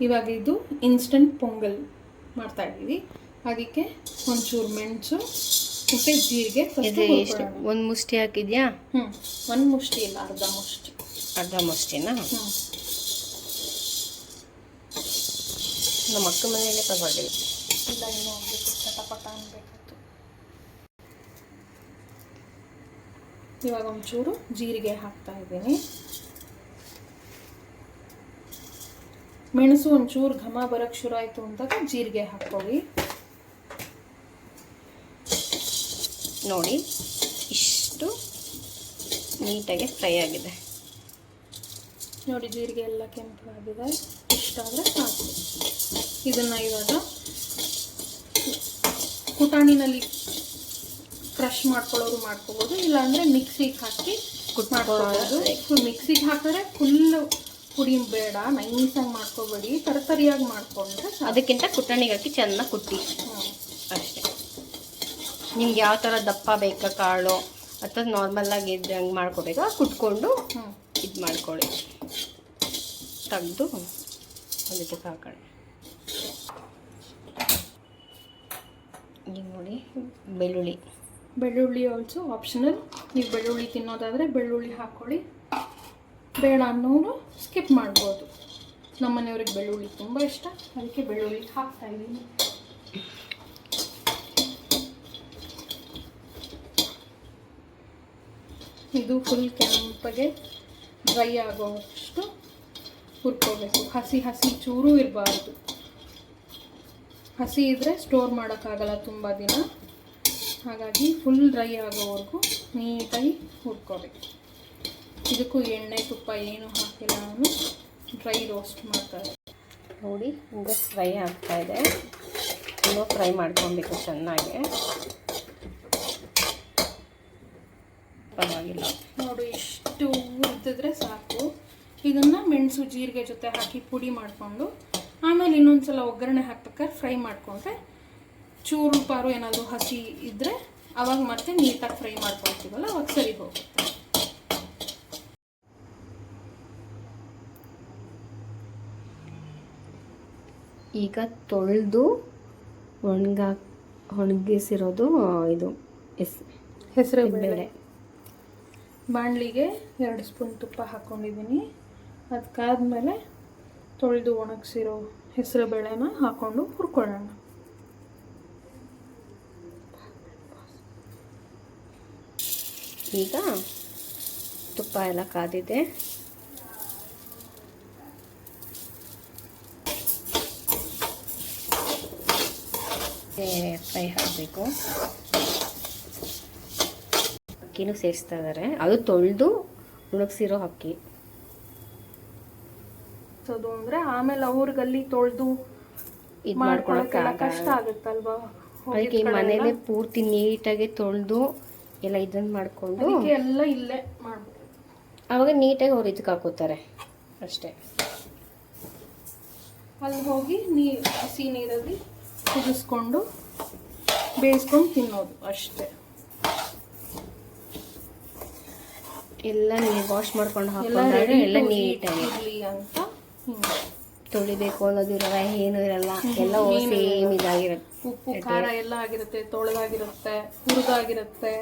ಇವಾಗ ಇದು ಇನ್ಸ್ಟಂಟ್ ಪೊಂಗಲ್ ಮಾಡ್ತಾ ಇದ್ದೀವಿ. ಅದಕ್ಕೆ ಒಂಚೂರು ಮೆಣಸು ಮತ್ತು ಜೀರಿಗೆ ಎಷ್ಟು ಒಂದು ಮುಷ್ಟಿ ಹಾಕಿದ್ಯಾ? ಒಂದು ಮುಷ್ಟಿ ಇಲ್ಲ, ಅರ್ಧ ಮುಷ್ಟಿ. ಅರ್ಧ ಮುಷ್ಟಿನಾ? ನಮ್ಮ ಅಕ್ಕ ಮನೆಯಲ್ಲೇ ತಗೊಂಡಿವಿ. ಇಲ್ಲ, ಇನ್ನೂ ಹೋಗ್ಬೇಕು, ಚಟಪಟ ಅನ್ಬೇಕಾಯ್ತು. ಇವಾಗ ಒಂಚೂರು ಜೀರಿಗೆ ಹಾಕ್ತಾ ಇದ್ದೀನಿ. ಮೆಣಸು ಒಂಚೂರು ಘಮ ಬರೋಕ್ಕೆ ಶುರು ಆಯಿತು ಅಂದಾಗ ಜೀರಿಗೆ ಹಾಕ್ಕೊಳ್ಳಿ. ನೋಡಿ, ಇಷ್ಟು ನೀಟಾಗಿ ಫ್ರೈ ಆಗಿದೆ ನೋಡಿ. ಜೀರಿಗೆ ಎಲ್ಲ ಕೆಂಪಾಗಿದೆ. ಇಷ್ಟಾದರೆ ಸಾಕು. ಇದನ್ನು ಇವಾಗ ಕುಟಾಣಿನಲ್ಲಿ ಕ್ರಷ್ ಮಾಡ್ಕೊಳ್ಳೋರು ಮಾಡ್ಕೋಬೋದು, ಇಲ್ಲಾಂದರೆ ಮಿಕ್ಸಿಗೆ ಹಾಕಿ ಮಾಡ್ಕೊಳ್ಳೋದು. ಮಿಕ್ಸಿಗೆ ಹಾಕಿದ್ರೆ ಫುಲ್ಲು ಪುಡಿ ಬೇಡ, ನೈಸಾಗಿ ಮಾಡ್ಕೋಬೇಡಿ, ತರತರಿಯಾಗಿ ಮಾಡಿಕೊಂಡ್ರೆ ಅದಕ್ಕಿಂತ ಕುಟಾಣಿಗೆ ಹಾಕಿ ಚೆನ್ನಾಗಿ ಕುಟ್ಟಿ ಅಷ್ಟೇ. ನಿಮ್ಗೆ ಯಾವ ಥರ ದಪ್ಪ ಬೇಕಾ ಕಾಳು ಅಥವಾ ನಾರ್ಮಲಾಗಿ ಇದ್ದಂಗೆ ಮಾಡ್ಕೋಬೇಕಾ ಕುಟ್ಕೊಂಡು ಇದು ಮಾಡ್ಕೊಳ್ಳಿ. ತೆಗೆದು ಅದಕ್ಕೆ ಹಾಕೊಳ್ಳಿ. ಈಗ ನೋಡಿ, ಬೆಳ್ಳುಳ್ಳಿ ಆಲ್ಸೋ ಆಪ್ಷನಲ್. ನೀವು ಬೆಳ್ಳುಳ್ಳಿ ತಿನ್ನೋದಾದರೆ ಬೆಳ್ಳುಳ್ಳಿ ಹಾಕ್ಕೊಳ್ಳಿ, ಬೇಡ ಅನ್ನೋರು ಸ್ಕಿಪ್ ಮಾಡ್ಬೋದು. ನಮ್ಮ ಮನೆಯವ್ರಿಗೆ ಬೆಳ್ಳುಳ್ಳಿ ತುಂಬ ಇಷ್ಟ, ಅದಕ್ಕೆ ಬೆಳ್ಳುಳ್ಳಿ ಹಾಕ್ತಾ ಇದ್ದೀನಿ. ಇದು ಫುಲ್ ಕೆಂಪಗೆ ಡ್ರೈ ಆಗೋಷ್ಟು ಹುರ್ಕೋಬೇಕು. ಹಸಿ ಚೂರು ಇರಬಾರ್ದು. ಹಸಿ ಇದ್ದರೆ ಸ್ಟೋರ್ ಮಾಡೋಕ್ಕಾಗಲ್ಲ ತುಂಬ ದಿನ. ಹಾಗಾಗಿ ಫುಲ್ ಡ್ರೈ ಆಗೋವರೆಗೂ ನೀಟಾಗಿ ಹುರ್ಕೋಬೇಕು. ಇದಕ್ಕೂ ಎಣ್ಣೆ ತುಪ್ಪ ಏನೂ ಹಾಕಿಲ್ಲ, ನಾನು ಡ್ರೈ ರೋಸ್ಟ್ ಮಾಡ್ತಾರೆ. ನೋಡಿ, ಈಗ ಫ್ರೈ ಆಗ್ತಾಯಿದೆ. ಇನ್ನೂ ಫ್ರೈ ಮಾಡ್ಕೊಬೇಕು ಚೆನ್ನಾಗಿ. ಪರವಾಗಿಲ್ಲ ನೋಡಿ, ಇಷ್ಟು ಹುರಿದಿದ್ರೆ ಸಾಕು. ಇದನ್ನು ಮೆಣಸು ಜೀರಿಗೆ ಜೊತೆ ಹಾಕಿ ಪುಡಿ ಮಾಡಿಕೊಂಡು ಆಮೇಲೆ ಇನ್ನೊಂದು ಸಲ ಒಗ್ಗರಣೆ ಹಾಕ್ಬೇಕಾದ್ರೆ ಫ್ರೈ ಮಾಡಿಕೊಂಡ್ರೆ ಚೂರು ಪಾರು ಏನಾದರೂ ಹಸಿ ಇದ್ದರೆ ಅವಾಗ ಮತ್ತೆ ನೀಟಾಗಿ ಫ್ರೈ ಮಾಡ್ಕೊಳ್ತೀವಲ್ಲ, ಅವಾಗ ಸರಿ ಹೋಗುತ್ತೆ. ಈಗ ತೊಳೆದು ಒಣಗಿಸಿರೋದು ಇದು ಹೆಸರು ಬೇಳೆ. ಬಾಣಲಿಗೆ 2 ಸ್ಪೂನ್ ತುಪ್ಪ ಹಾಕ್ಕೊಂಡಿದ್ದೀನಿ. ಅದಕ್ಕಾದ್ಮೇಲೆ ತೊಳೆದು ಒಣಗಿಸಿರೋ ಹೆಸರು ಬೇಳೆನ ಹಾಕ್ಕೊಂಡು ಹುರ್ಕೊಳ್ಳೋಣ. ಈಗ ತುಪ್ಪ ಎಲ್ಲ ಕಾದಿದೆ. ಫ್ರೈ ಹಾಕಬೇಕು. ಅಕ್ಕಿನೂ ಸೇರಿಸ್ತಾ ಇದ್ದಾರೆ. ಅದು ತೊಳೆದು ಒಣಗಿಸಿರೋ ಅಕ್ಕಿ. ಅದು ಅಂದರೆ ಆಮೇಲೆ ಅವ್ರಿಗಲ್ಲಿ ತೊಳೆದು ಇದು ಮಾಡ್ಕೊಳಕ್ಕೆಲ್ಲ ಕಷ್ಟ ಆಗುತ್ತಲ್ವಾ. ಅದಕ್ಕೆ ಮನೇಲೆ ಪೂರ್ತಿ ನೀಟಾಗಿ ತೊಳೆದು ಎಲ್ಲ ಇದನ್ನು ಮಾಡಿಕೊಂಡು ಎಲ್ಲ ಇಲ್ಲೇ ಮಾಡ್ಬೋದು. ಆವಾಗ ನೀಟಾಗಿ ಅವ್ರು ಇದಕ್ಕೆ ಹಾಕೋತಾರೆ ಅಷ್ಟೇ. ಅಲ್ಲಿ ಹೋಗಿ ಹಸಿ ನೀರಲ್ಲಿ ಕುದಿಸ್ಕೊಂಡು ಬೇಯಿಸ್ಕೊಂಡು ತಿನ್ನೋದು ಅಷ್ಟೇ. ಎಲ್ಲ ನೀರು ವಾಶ್ ಮಾಡ್ಕೊಂಡು ಹಾಕೊಂಡ್ರೆ ಎಲ್ಲ ನೀಟಾಗಿ ಅಂತ ತೊಳಿಬೇಕು ಅನ್ನೋದು ಇರಲ್ಲ, ಏನೂ ಇರಲ್ಲ. ಎಲ್ಲ ಸೇಮ್ ಇದಾಗಿರುತ್ತೆ. ಉಪ್ಪು ಖಾರ ಎಲ್ಲ ಆಗಿರುತ್ತೆ, ತೊಳೆದಾಗಿರುತ್ತೆ, ಹುರಿದಾಗಿರುತ್ತೆ,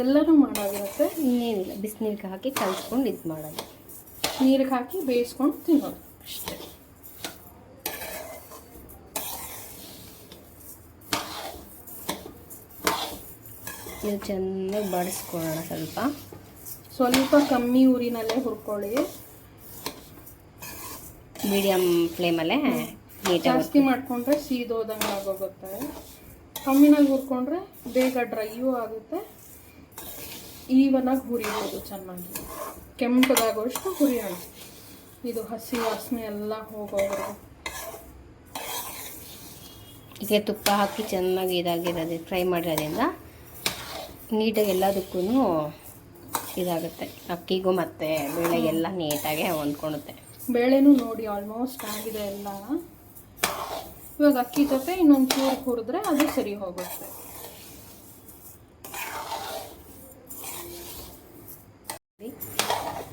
ಎಲ್ಲನೂ ಮಾಡಾಗಿರುತ್ತೆ. ಇನ್ನೇನಿಲ್ಲ, ಬಿಸಿನೀರಿಗೆ ಹಾಕಿ ಕಲ್ಸ್ಕೊಂಡು ಇದು ಮಾಡೋದು, ನೀರಿಗೆ ಹಾಕಿ ಬೇಯಿಸ್ಕೊಂಡು ತಿನ್ನೋದು ಅಷ್ಟೇ. ನೀವು ಚೆನ್ನಾಗಿ ಬಾಡಿಸ್ಕೊಳ್ಳೋಣ. ಸ್ವಲ್ಪ ಕಮ್ಮಿ ಉರಿನಲ್ಲೇ ಹುರ್ಕೊಳ್ಳಿ. ಮೀಡಿಯಮ್ ಫ್ಲೇಮಲ್ಲೇ. ಜಾಸ್ತಿ ಮಾಡಿಕೊಂಡ್ರೆ ಸೀದೋದಂಗೆ ಆಗೋಗುತ್ತೆ. ಕಮ್ಮಿನಾಗಿ ಹುರ್ಕೊಂಡ್ರೆ ಬೇಗ ಡ್ರೈಯೂ ಆಗುತ್ತೆ, ಈವನಾಗಿ ಹುರಿಬೋದು ಚೆನ್ನಾಗಿ. ಕೆಂಪಗಾಗೋಷ್ಟು ಹುರಿಯೋಣ. ಇದು ಹಸಿ ವಾಸನೆ ಎಲ್ಲ ಹೋಗೋವರೆಗೂ. ಇದಕ್ಕೆ ತುಪ್ಪ ಹಾಕಿ ಚೆನ್ನಾಗಿ ಇದಾಗಿರೋದು ಫ್ರೈ ಮಾಡಿರೋದ್ರಿಂದ ನೀಟಾಗಿ ಎಲ್ಲದಕ್ಕೂ ಇದಾಗುತ್ತೆ. ಅಕ್ಕಿಗೂ ಮತ್ತು ಬೇಳೆಗೆಲ್ಲ ನೀಟಾಗಿ ಹೊಂದ್ಕೊಳುತ್ತೆ. ಬೇಳೆನೂ ನೋಡಿ ಆಲ್ಮೋಸ್ಟ್ ಆಗಿದೆ ಎಲ್ಲ. ಇವಾಗ ಅಕ್ಕಿ ಜೊತೆ ಇನ್ನೊಂದು ಚೂರು ಹುರಿದ್ರೆ ಅದು ಸರಿ ಹೋಗುತ್ತೆ.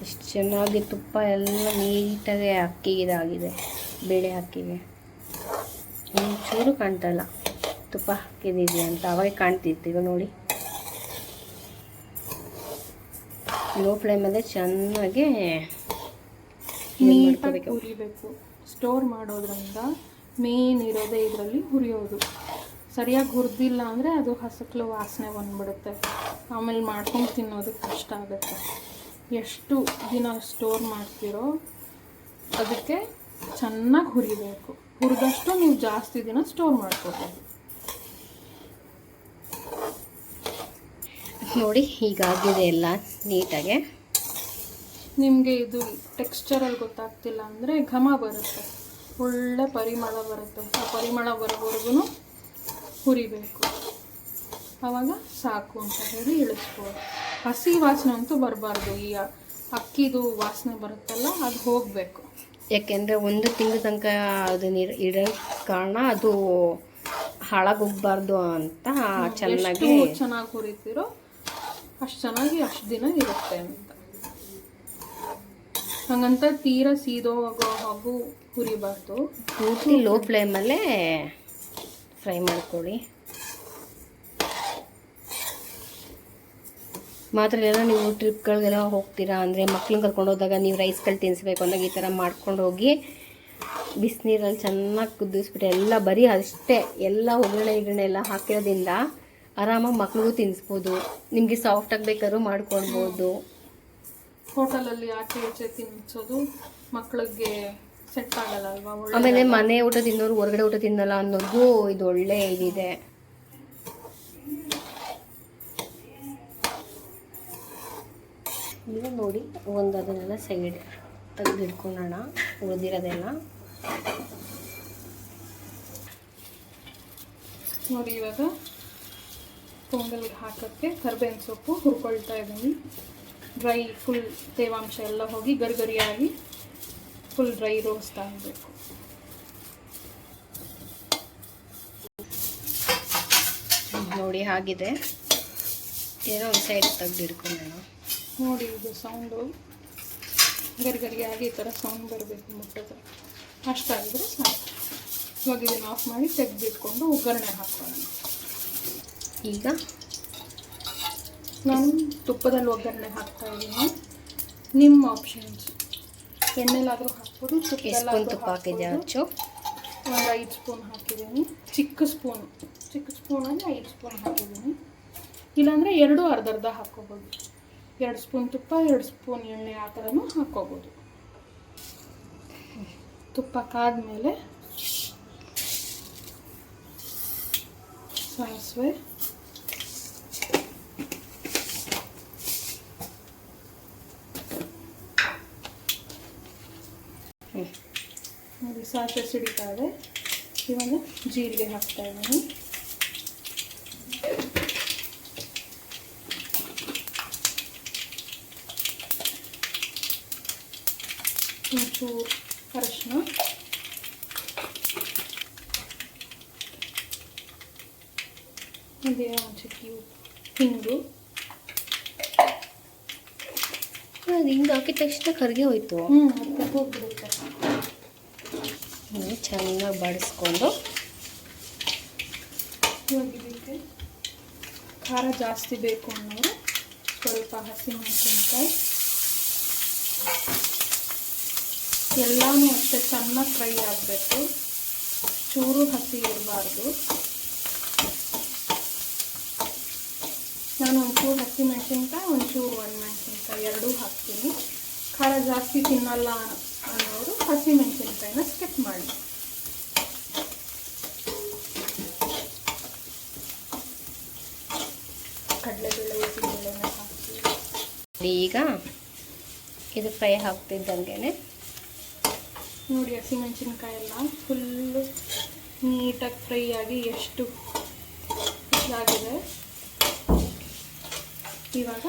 ಇಷ್ಟು ಚೆನ್ನಾಗಿ ತುಪ್ಪ ಎಲ್ಲ ನೀಟಾಗಿ ಅಕ್ಕಿಗೆ ಇದಾಗಿದೆ. ಬೇಳೆ ಹಾಕಿವೆ. ಚೂರು ಕಾಣ್ತಲ್ಲ ತುಪ್ಪ ಹಾಕಿದ್ದೀವಿ ಅಂತ, ಅವಾಗ ಕಾಣ್ತಿತ್ತು. ಈಗ ನೋಡಿ ಲೋ ಫ್ಲೇಮಲ್ಲೇ ಚೆನ್ನಾಗಿ ನೀಟಾಗಿ ಹುರಿಬೇಕು. ಸ್ಟೋರ್ ಮಾಡೋದ್ರಿಂದ ಮೇನ್ ಇರೋದೇ ಇದರಲ್ಲಿ ಹುರಿಯೋದು. ಸರಿಯಾಗಿ ಹುರಿದಿಲ್ಲ ಅಂದರೆ ಅದು ಹಸಕ್ಲು ವಾಸನೆ ಬಂದ್ಬಿಡುತ್ತೆ. ಆಮೇಲೆ ಮಾಡ್ಕೊಂಡು ತಿನ್ನೋದು ಕಷ್ಟ ಆಗುತ್ತೆ. ಎಷ್ಟು ದಿನ ಸ್ಟೋರ್ ಮಾಡ್ತೀರೋ ಅದಕ್ಕೆ ಚೆನ್ನಾಗಿ ಹುರಿಬೇಕು. ಹುರಿದಷ್ಟು ನೀವು ಜಾಸ್ತಿ ದಿನ ಸ್ಟೋರ್ ಮಾಡ್ಕೋಬೋದು. ನೋಡಿ ಹೀಗಾಗಿದೆ ಎಲ್ಲ ನೀಟಾಗೆ. ನಿಮಗೆ ಇದು ಟೆಕ್ಸ್ಚರಲ್ಲಿ ಗೊತ್ತಾಗ್ತಿಲ್ಲ ಅಂದರೆ ಘಮ ಬರುತ್ತೆ, ಒಳ್ಳೆ ಪರಿಮಳ ಬರುತ್ತೆ. ಆ ಪರಿಮಳ ಬರೋವರೆಗೂ ಹುರಿಬೇಕು. ಆವಾಗ ಸಾಕು ಅಂತ ಹೇಳಿ ಇಳಿಸ್ಬೋದು. ಹಸಿ ವಾಸನೆ ಅಂತೂ ಬರಬಾರ್ದು. ಈ ಅಕ್ಕಿದು ವಾಸನೆ ಬರುತ್ತಲ್ಲ ಅದು ಹೋಗಬೇಕು. ಯಾಕೆಂದರೆ ಒಂದು ತಿಂಗಳ ತನಕ ಅದನ್ನ ಇಡೋ ಕಾರಣ ಅದು ಹಾಳಾಗೋಗ್ಬಾರ್ದು ಅಂತ ಚೆನ್ನಾಗಿ ಹುರಿತೀರೋ ಅಷ್ಟು ಚೆನ್ನಾಗಿ ಅಷ್ಟು ದಿನ ಇರುತ್ತೆ ಅಂತ. ಹಂಗಂತ ತೀರಾ ಸೀದೋಗೋ ಹಾಗೂ ಹುರಿಬಾರ್ದು. ಪೂರ್ತಿ ಲೋ ಫ್ಲೇಮಲ್ಲೇ ಫ್ರೈ ಮಾಡ್ಕೊಳ್ಳಿ. ಮಾತ್ರ ಎಲ್ಲ ನೀವು ಟ್ರಿಪ್ಗಳಿಗೆಲ್ಲ ಹೋಗ್ತೀರಾ ಅಂದರೆ ಮಕ್ಳನ್ನ ಕರ್ಕೊಂಡು ಹೋದಾಗ ನೀವು ರೈಸ್ಗಳು ತಿನ್ನಿಸ್ಬೇಕು ಅಂದಾಗ ಈ ಥರ ಮಾಡ್ಕೊಂಡು ಹೋಗಿ ಬಿಸಿನೀರಲ್ಲಿ ಚೆನ್ನಾಗಿ ಕುದಿಸ್ಬಿಟ್ಟು ಎಲ್ಲ ಬರೀ ಅಷ್ಟೇ ಎಲ್ಲ ಒಗ್ಗರಣೆ ಎಲ್ಲ ಹಾಕಿರೋದ್ರಿಂದ ಆರಾಮಾಗಿ ಮಕ್ಳಿಗೂ ತಿನ್ನಿಸ್ಬೋದು. ನಿಮಗೆ ಸಾಫ್ಟಾಗಿ ಬೇಕಾದ್ರೂ ಮಾಡ್ಕೊಳ್ಬೋದು. ಹೋಟೆಲಲ್ಲಿ ಆಚೆ ಈಚೆ ತಿನ್ನಿಸೋದು ಮಕ್ಕಳಿಗೆ ಸೆಟ್ ಆಗಲ್ಲ ಅಲ್ವಾ. ಆಮೇಲೆ ಮನೆ ಊಟ ತಿನ್ನೋರು ಹೊರಗಡೆ ಊಟ ತಿನ್ನಲ್ಲ ಅನ್ನೋರ್ಗೂ ಇದು ಒಳ್ಳೆ ಇದಿದೆ. ಈಗ ನೋಡಿ ಒಂದು ಅದನ್ನೆಲ್ಲ ಸೈಡ್ ತೆಗೆದಿಟ್ಕೊಳ್ಳೋಣ, ಉಳಿದಿರೋದೆಲ್ಲ. ನೋಡಿ ಇವಾಗ ಪೊಂಗಲ್ಗೆ ಹಾಕೋಕ್ಕೆ ಕರಿಬೇವಿನ ಸೊಪ್ಪು ಹುರ್ಕೊಳ್ತಾ ಇದ್ದೀನಿ. ಡ್ರೈ ಫುಲ್ ತೇವಾಂಶ ಎಲ್ಲ ಹೋಗಿ ಗರಿಗರಿಯಾಗಿ ಫುಲ್ ಡ್ರೈ ರೋಸ್ಟ್ ಆಗಬೇಕು. ನೋಡಿ ಆಗಿದೆ. ಏನೋ ಒಂದು ಸೈಡ್ ತೆಗೆದಿಟ್ಕೊಳ್ಳೋಣ. ನೋಡಿ ಇದು ಸೌಂಡು ಗರಿಗರಿಯಾಗಿ ಈ ಥರ ಸೌಂಡ್ ಬರಬೇಕು ಮುಟ್ಟದ ಅಷ್ಟಾಗಿದ್ರೆ ಸಾಕು. ಇವಾಗ ಇದನ್ನು ಆಫ್ ಮಾಡಿ ತೆಗೆದಿಟ್ಕೊಂಡು ಒಗ್ಗರಣೆ ಹಾಕೋಣ. ಈಗ ನಾನು ತುಪ್ಪದಲ್ಲಿ ಒಗ್ಗರಣೆ ಹಾಕ್ತಾ ಇದ್ದೀನಿ. ನಿಮ್ಮ ಆಪ್ಷನ್ಸ್, ಎಣ್ಣೆಲಾದರೂ ಹಾಕ್ಬೋದು, ತುಪ್ಪ ಹಾಕಿದ್ದೆ. ಹಚ್ಚು ಒಂದು 5 ಸ್ಪೂನ್ ಹಾಕಿದ್ದೀನಿ. ಚಿಕ್ಕ ಸ್ಪೂನಲ್ಲಿ 5 ಸ್ಪೂನ್ ಹಾಕಿದ್ದೀನಿ. ಇಲ್ಲಾಂದರೆ 2 ಅರ್ಧ ಹಾಕ್ಕೋಬೋದು. 2 ಸ್ಪೂನ್ ತುಪ್ಪ 2 ಸ್ಪೂನ್ ಎಣ್ಣೆ ಆ ಥರನೂ ಹಾಕ್ಕೋಬೋದು. ತುಪ್ಪ ಕಾದ್ಮೇಲೆ ಸಾಸಿವೆ, ನೋಡಿ ಸಾಸಿವೆ ಸಿಡಿತಾ ಇದೆ. ಇವಾಗ ಜೀರಿಗೆ ಹಾಕ್ತಾ ಇದ್ದೀನಿ. ಒಂಚೂರು ಅರಶಿನ, ಅದೇ ಒಂದು ಚಿಕ್ಕಿ ಹಿಂಗು. ಅದು ಹಿಂಗೆ ಹಾಕಿದ ತಕ್ಷಣ ಕರ್ಗೆ ಹೋಯ್ತು. ಹೋಗ್ಬಿಡುತ್ತೆ. ಚೆನ್ನಾಗಿ ಬಡಿಸ್ಕೊಂಡು ಇವಾಗ ಇದಕ್ಕೆ ಖಾರ ಜಾಸ್ತಿ ಬೇಕು ಅನ್ನೋರು ಸ್ವಲ್ಪ ಹಸಿಮೆಣಸಿನ್ಕಾಯಿ, ಎಲ್ಲನೂ ಅಷ್ಟೇ ಚೆನ್ನಾಗಿ ಫ್ರೈ ಆಗಬೇಕು. ಚೂರು ಹಸಿ ಇರಬಾರ್ದು. ನಾನು ಒಂಚೂರು ಹಸಿಮೆಣಸಿನ್ಕಾಯಿ, ಒಂಚೂರು ಒಣಮೆಣಸಿನ್ಕಾಯಿ ಎರಡೂ ಹಾಕ್ತೀನಿ. ಖಾರ ಜಾಸ್ತಿ ತಿನ್ನಲ್ಲ ಅನ್ನೋರು ಹಸಿಮೆಣಸಿನ್ಕಾಯಿನ ಸ್ಕಿಪ್ ಮಾಡಿ. ಕಡಲೆಬೇಳೆ, ಉದ್ದಿನಬೇಳೆನ ಹಾಕ್ತೀವಿ. ಈಗ ಇದು ಫ್ರೈ ಹಾಕ್ತಿದ್ದಂಗೆ ನೋಡಿ ಹಸಿಮೆಣಸಿನ್ಕಾಯಿ ಎಲ್ಲ ಫುಲ್ಲು ನೀಟಾಗಿ ಫ್ರೈ ಆಗಿ ಎಷ್ಟು ಇದಾಗಿದೆ. ಇವಾಗ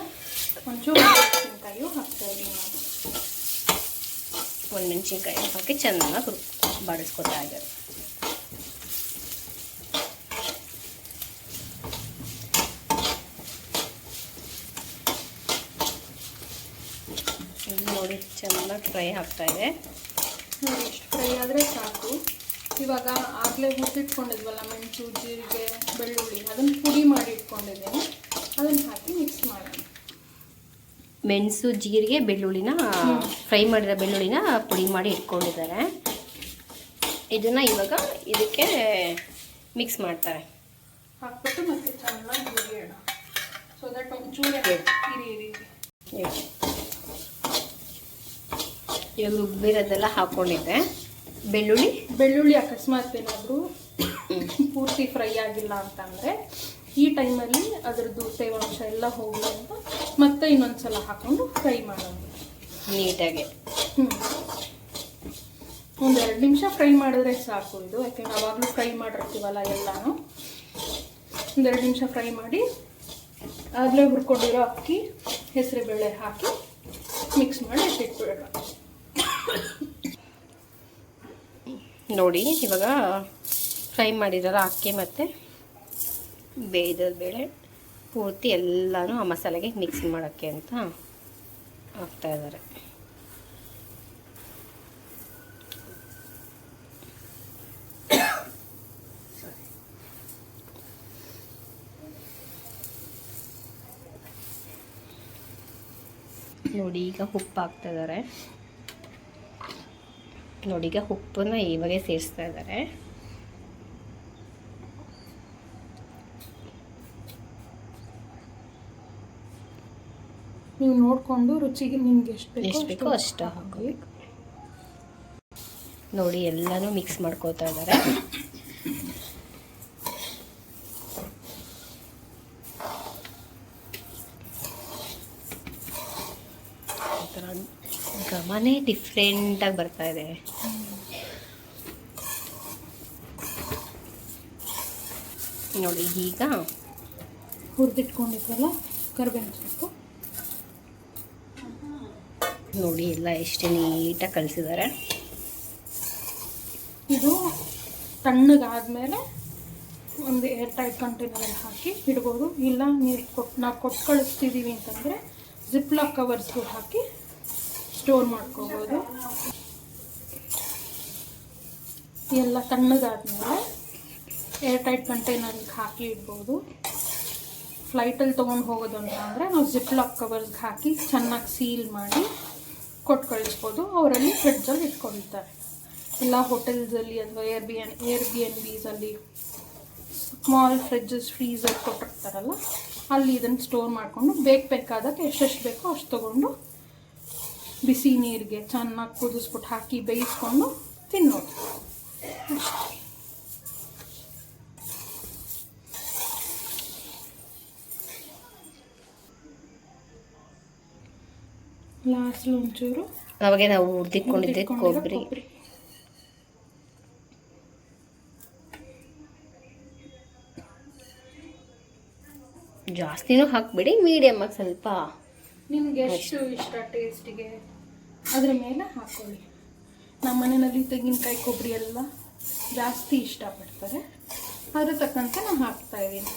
ಒಂಚೂರು ಮೆಣಸಿನ್ಕಾಯಿಯು ಹಾಕ್ತಾ ಇದ್ದೀನಿ. ನಾನು ಒಂದು ಮೆಣಸಿನ್ಕಾಯಿ ಹಾಕಿ ಚೆನ್ನಾಗಿ ಬಾಡಿಸ್ಕೊತಾ ಇದ್ದಾರೆ. ನೋಡಿ ಚೆನ್ನಾಗಿ ಫ್ರೈ ಆಗ್ತಾ ಇದೆ. ನೋಡಿ ಇಷ್ಟು ಫ್ರೈ ಆದರೆ ಸಾಕು. ಇವಾಗ ಆಗಲೇ ಹುರಿದಿಟ್ಕೊಂಡಿದ್ವಲ್ಲ ಮೆಣಸು ಜೀರಿಗೆ ಬೆಳ್ಳುಳ್ಳಿ, ಅದನ್ನು ಪುಡಿ ಮಾಡಿ ಇಟ್ಕೊಂಡಿದ್ದೀನಿ, ಅದನ್ನು ಹಾಕಿ ಮಿಕ್ಸ್ ಮಾಡೋಣ. ಮೆಣಸು ಜೀರಿಗೆ ಬೆಳ್ಳುಳ್ಳಿನ ಫ್ರೈ ಮಾಡಿರೋ ಬೆಳ್ಳುಳ್ಳಿನ ಪುಡಿ ಮಾಡಿ ಇಟ್ಕೊಂಡಿದ್ದಾರೆ. ಇದನ್ನು ಇವಾಗ ಇದಕ್ಕೆ ಮಿಕ್ಸ್ ಮಾಡ್ತಾರೆ. ಹಾಕ್ಬಿಟ್ಟು ಮತ್ತೆ ಚೆನ್ನಾಗಿ ಹುರಿಯೋಣ. ಸೊ ದಟ್ ಒಂಚೂರು ಇರಿ ಇವಾಗ ರುಬ್ಬಿರೋದೆಲ್ಲ ಹಾಕ್ಕೊಂಡಿದ್ದೆ. ಬೆಳ್ಳುಳ್ಳಿ ಅಕಸ್ಮಾತ್ ಏನಾದರೂ ಪೂರ್ತಿ ಫ್ರೈ ಆಗಿಲ್ಲ ಅಂತಂದರೆ ಈ ಟೈಮಲ್ಲಿ ಅದರದ್ದು ತೇವಾಂಶ ಎಲ್ಲ ಹೋಗಲಿ ಅಂತ ಮತ್ತೆ ಇನ್ನೊಂದ್ಸಲ ಹಾಕ್ಕೊಂಡು ಫ್ರೈ ಮಾಡೋದು ನೀಟಾಗಿ. ಒಂದು 2 ನಿಮಿಷ ಫ್ರೈ ಮಾಡಿದ್ರೆ ಸಾಕು ಇದು, ಯಾಕೆಂದ್ರೆ ಆವಾಗಲೂ ಫ್ರೈ ಮಾಡಿರ್ತೀವಲ್ಲ ಎಲ್ಲನೂ. ಒಂದು 2 ನಿಮಿಷ ಫ್ರೈ ಮಾಡಿ ಆಗಲೇ ಹುರ್ಕೊಂಡಿರೋ ಅಕ್ಕಿ ಹೆಸರುಬೇಳೆ ಹಾಕಿ ಮಿಕ್ಸ್ ಮಾಡಿ ಇಟ್ಬಿಡೋಣ. ನೋಡಿ ಇವಾಗ ಫ್ರೈ ಮಾಡಿರೋಲ್ಲ ಅಕ್ಕಿ ಮತ್ತು ಬೇಯ್ದ ಬೇಳೆ ಪೂರ್ತಿ ಎಲ್ಲನೂ ಆ ಮಸಾಲೆಗೆ ಮಿಕ್ಸ್ ಮಾಡೋಕ್ಕೆ ಅಂತ ಹಾಕ್ತಾಯಿದ್ದಾರೆ. ನೋಡಿ ಈಗ ಉಪ್ಪು ಹಾಕ್ತಾಯಿದ್ದಾರೆ. ನೋಡಿ ಈಗ ಉಪ್ಪನ್ನ ಇವಾಗೆ ಸೇರಿಸ್ತಾ ಇದ್ದಾರೆ. ನೀವು ನೋಡಿಕೊಂಡು ರುಚಿಗೆ ನಿಮ್ಗೆ ಎಷ್ಟು ಬೇಕೋ ಅಷ್ಟು ಹಾಕಬೇಕು. ನೋಡಿ ಎಲ್ಲನೂ ಮಿಕ್ಸ್ ಮಾಡ್ಕೋತಾ ಇದ್ದಾರೆ. ಒಂಥರ ಘಮನೇ ಡಿಫ್ರೆಂಟಾಗಿ ಬರ್ತಾ ಇದೆ. ನೋಡಿ ಈಗ ಹುರಿದಿಟ್ಕೊಂಡಿದ್ವಲ್ಲ ಕರಿಬೇವಿನ ಸೊಪ್ಪು ನೋಡಿ ಎಲ್ಲ ಎಷ್ಟು ನೀಟಾಗಿ ಕಲಿಸಿದ್ದಾರೆ. ಇದು ತಣ್ಣಗಾದ್ಮೇಲೆ ಒಂದು ಏರ್ ಟೈಟ್ ಕಂಟೈನರಲ್ಲಿ ಹಾಕಿ ಇಡ್ಬೋದು. ಇಲ್ಲ ನಾವು ಕೊಟ್ಟು ಕಳಿಸ್ತಿದ್ದೀವಿ ಅಂತಂದರೆ ಜಿಪ್ಲಾಕ್ ಕವರ್ಸ್ಗೂ ಹಾಕಿ ಸ್ಟೋರ್ ಮಾಡ್ಕೋಬೋದು. ಎಲ್ಲ ತಣ್ಣಗಾದ್ಮೇಲೆ ಏರ್ ಟೈಟ್ ಕಂಟೈನರ್ಗೆ ಹಾಕಿ ಇಡ್ಬೋದು. ಫ್ಲೈಟಲ್ಲಿ ತೊಗೊಂಡು ಹೋಗೋದು ಅಂತ ಅಂದರೆ ನಾವು ಜಿಪ್ಲಾಕ್ ಕವರ್ಸ್ಗೆ ಹಾಕಿ ಚೆನ್ನಾಗಿ ಸೀಲ್ ಮಾಡಿ ಕೊಟ್ಟು ಕಳಿಸ್ಬೋದು. ಅವರಲ್ಲಿ ಫ್ರಿಡ್ಜಲ್ಲಿ ಇಟ್ಕೊಳ್ತಾರೆ. ಎಲ್ಲ ಹೋಟೆಲ್ಸಲ್ಲಿ ಅಥವಾ ಏರ್ ಬಿ ಎನ್ ಬಿಸಲ್ಲಿ ಸ್ಮಾಲ್ ಫ್ರಿಡ್ಜಸ್ ಫ್ರೀಸರ್ ಕೊಟ್ಟಿರ್ತಾರಲ್ಲ, ಅಲ್ಲಿ ಇದನ್ನು ಸ್ಟೋರ್ ಮಾಡಿಕೊಂಡು ಬೇಕಾದಾಗ ಎಷ್ಟೆಷ್ಟು ಬೇಕೋ ಅಷ್ಟು ತೊಗೊಂಡು ಬಿಸಿ ನೀರಿಗೆ ಚೆನ್ನಾಗಿ ಕುದಿಸ್ಬಿಟ್ಟು ಹಾಕಿ ಬೇಯಿಸ್ಕೊಂಡು ತಿನ್ನೋದು. ಲಾಸ್ಟಲ್ಲಿ ಒಂಚೂರು ಅವಾಗೆ ನಾವು ಹುರಿದಿಟ್ಕೊಂಡಿದ್ದೆ ಕೊಬ್ಬರಿ ಜಾಸ್ತಿನೂ ಹಾಕ್ಬಿಡಿ, ಮೀಡಿಯಮ್ಮಾಗಿ ಸ್ವಲ್ಪ ನಿಮಗೆ ಎಷ್ಟು ಇಷ್ಟ ಟೇಸ್ಟಿಗೆ ಅದ್ರ ಮೇಲೆ ಹಾಕ್ಕೊಳ್ಳಿ. ನಮ್ಮ ಮನೆಯಲ್ಲಿ ತೆಂಗಿನಕಾಯಿ ಕೊಬ್ಬರಿ ಎಲ್ಲ ಜಾಸ್ತಿ ಇಷ್ಟಪಡ್ತಾರೆ, ಅದ್ರ ತಕ್ಕಂತೆ ನಾನು ಹಾಕ್ತಾಯಿದ್ದೀನಿ.